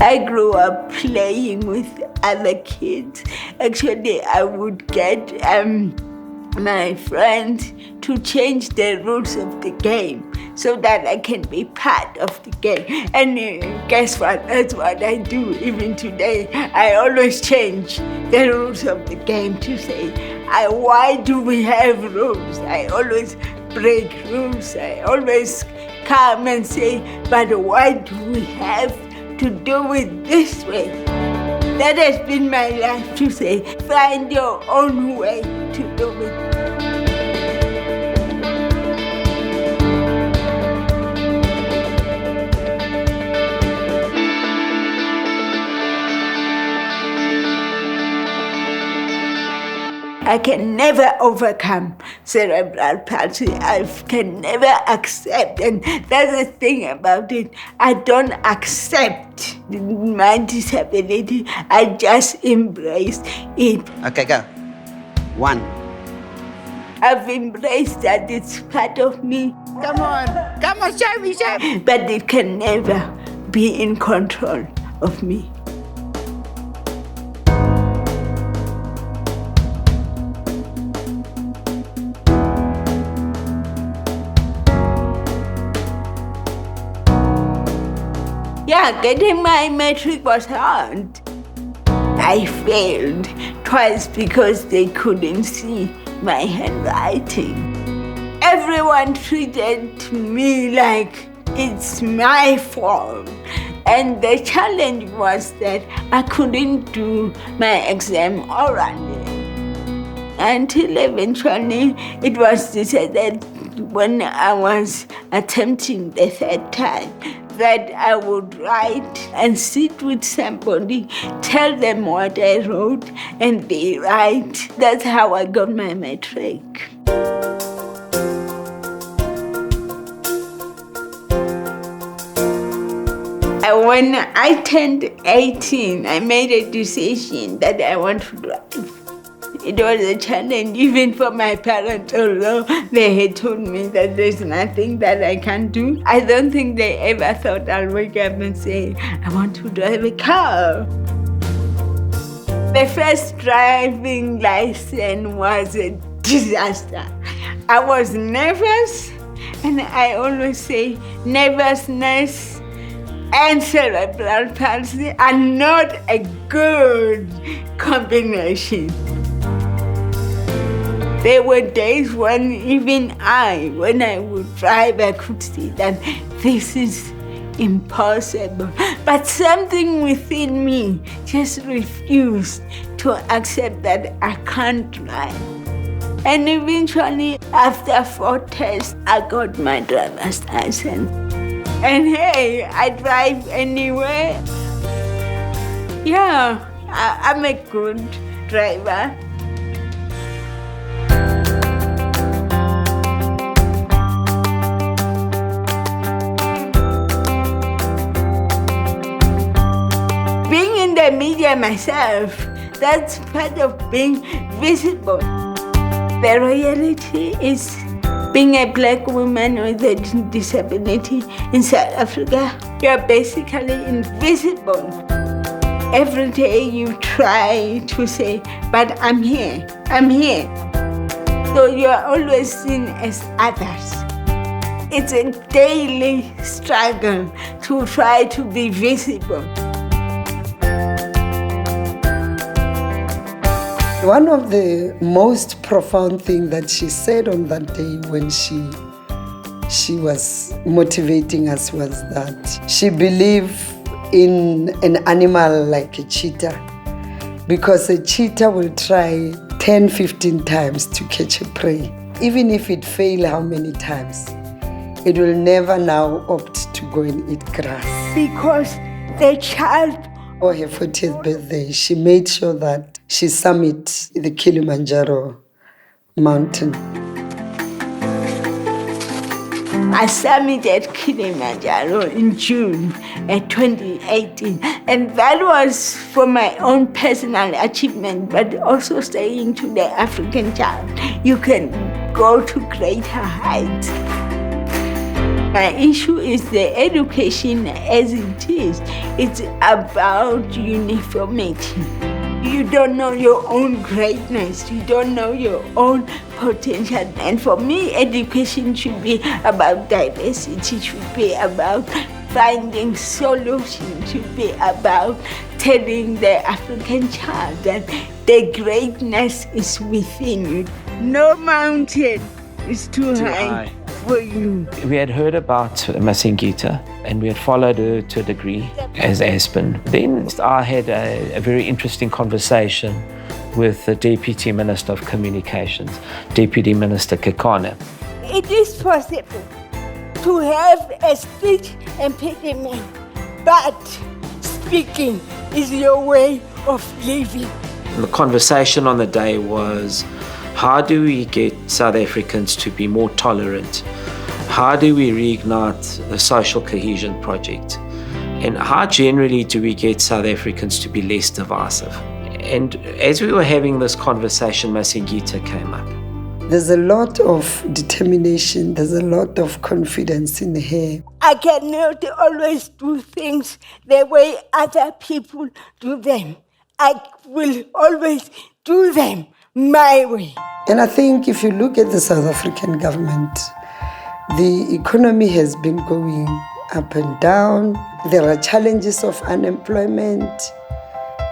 I grew up playing with other kids. Actually, I would get my friends to change the rules of the game so that I can be part of the game. And guess what? That's what I do even today. I always change the rules of the game to say, why do we have rules? I always break rules. I always come and say, but why do we have to do it this way? That has been my life, to say, find your own way to do it. I can never overcome cerebral palsy. I can never accept, and that's the thing about it. I don't accept my disability. I just embrace it. Okay, go. 1. I've embraced that it's part of me. Come on, show me. But it can never be in control of me. Yeah, getting my matric was hard. I failed twice because they couldn't see my handwriting. Everyone treated me like it's my fault. And the challenge was that I couldn't do my exam orally. Until eventually it was decided when I was attempting the third time that I would write and sit with somebody, tell them what I wrote, and they write. That's how I got my matric. When I turned 18, I made a decision that I want to drive. It was a challenge even for my parents, although they had told me that there's nothing that I can do. I don't think they ever thought I'll wake up and say, I want to drive a car. The first driving license was a disaster. I was nervous, and I always say nervousness and cerebral palsy are not a good combination. There were days when even when I would drive, I could see that this is impossible. But something within me just refused to accept that I can't drive. And eventually, after 4 tests, I got my driver's license. And hey, I drive anywhere. Yeah, I'm a good driver. Being in the media myself, that's part of being visible. The reality is being a black woman with a disability in South Africa, you're basically invisible. Every day you try to say, but I'm here. So you're always seen as others. It's a daily struggle to try to be visible. One of the most profound things that she said on that day when she was motivating us was that she believed in an animal like a cheetah, because a cheetah will try 10, 15 times to catch a prey. Even if it fails how many times, it will never now opt to go and eat grass. Because the child for her 40th birthday, she made sure that she summit the Kilimanjaro mountain. I summited Kilimanjaro in June 2018, and that was for my own personal achievement, but also saying to the African child, you can go to greater heights. My issue is the education as it is. It's about uniformity. You don't know your own greatness. You don't know your own potential. And for me, education should be about diversity. It should be about finding solutions. It should be about telling the African child that the greatness is within you. No mountain is too high for you. We had heard about Masingita and we had followed her to a degree as Aspen. Then I had a very interesting conversation with the Deputy Minister of Communications, Deputy Minister Kekana. It is possible to have a speech impediment, but speaking is your way of living. The conversation on the day was, how do we get South Africans to be more tolerant? How do we reignite the social cohesion project? And how generally do we get South Africans to be less divisive? And as we were having this conversation, Masingita came up. There's a lot of determination, there's a lot of confidence in her. I cannot always do things the way other people do them. I will always do them my way. And I think if you look at the South African government, the economy has been going up and down. There are challenges of unemployment.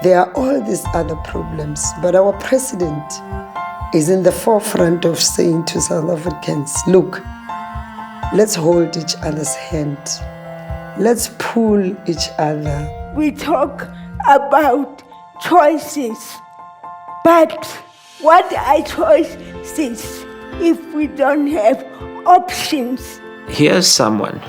There are all these other problems. But our president is in the forefront of saying to South Africans, look, let's hold each other's hand. Let's pull each other. We talk about choices, but what are choices if we don't have options? Here's someone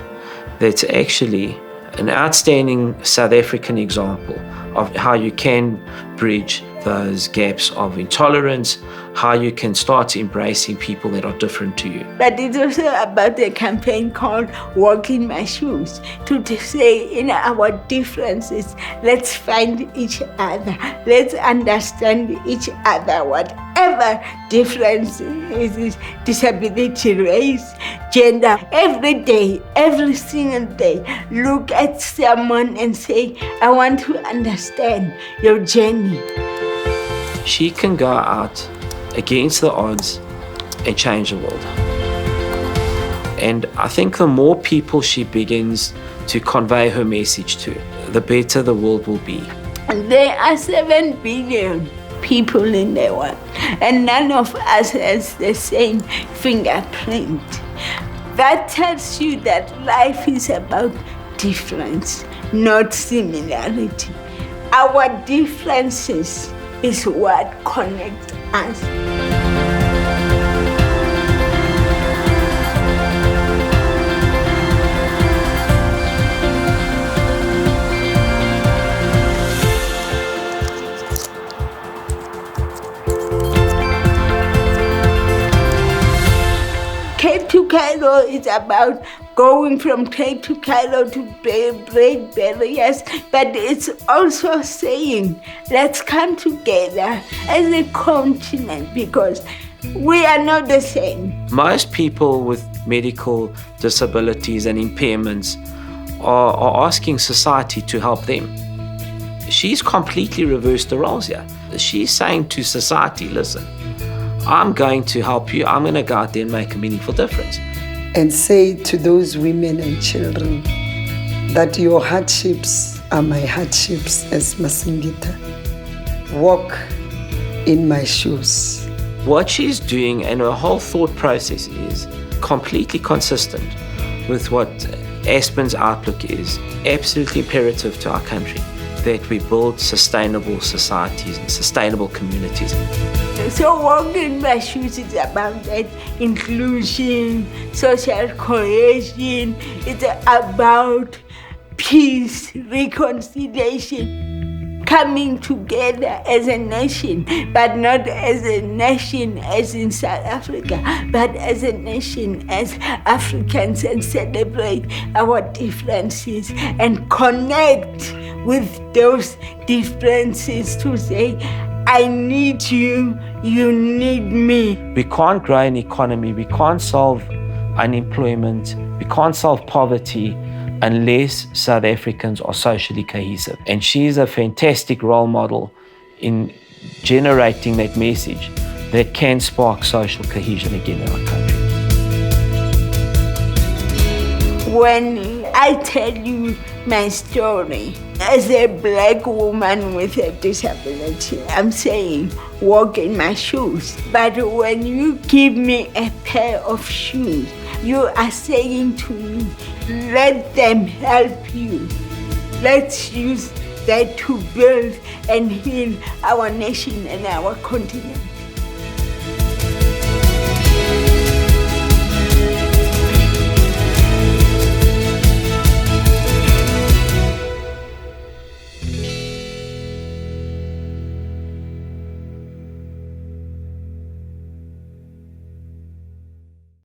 that's actually an outstanding South African example of how you can bridge those gaps of intolerance, how you can start embracing people that are different to you. But it's also about a campaign called Walk in My Shoes, to say in our differences, let's find each other, let's understand each other, whatever difference is, disability, race, gender. Every day, every single day, look at someone and say, I want to understand your journey. She can go out against the odds and change the world. And I think the more people she begins to convey her message to, the better the world will be. And there are 7 billion people in the world, and none of us has the same fingerprint. That tells you that life is about difference, not similarity. Our differences is what connects us. Cape to Cairo is about going from Cape to Cairo to break barriers, but it's also saying, let's come together as a continent because we are not the same. Most people with medical disabilities and impairments are asking society to help them. She's completely reversed the roles here. She's saying to society, listen, I'm going to help you. I'm going to go out there and make a meaningful difference. And say to those women and children that your hardships are my hardships as Masingita. Walk in my shoes. What she's doing and her whole thought process is completely consistent with what Aspen's outlook is. Absolutely imperative to our country that we build sustainable societies and sustainable communities. So Walk in My Shoes is about that inclusion, social cohesion. It's about peace, reconciliation, coming together as a nation, but not as a nation as in South Africa, but as a nation as Africans, and celebrate our differences and connect with those differences to say, I need you, you need me. We can't grow an economy, we can't solve unemployment. We can't solve poverty unless South Africans are socially cohesive. And she's a fantastic role model in generating that message that can spark social cohesion again in our country. When I tell you my story as a black woman with a disability, I'm saying walk in my shoes. But when you give me a pair of shoes, you are saying to me, let them help you. Let's use that to build and heal our nation and our continent.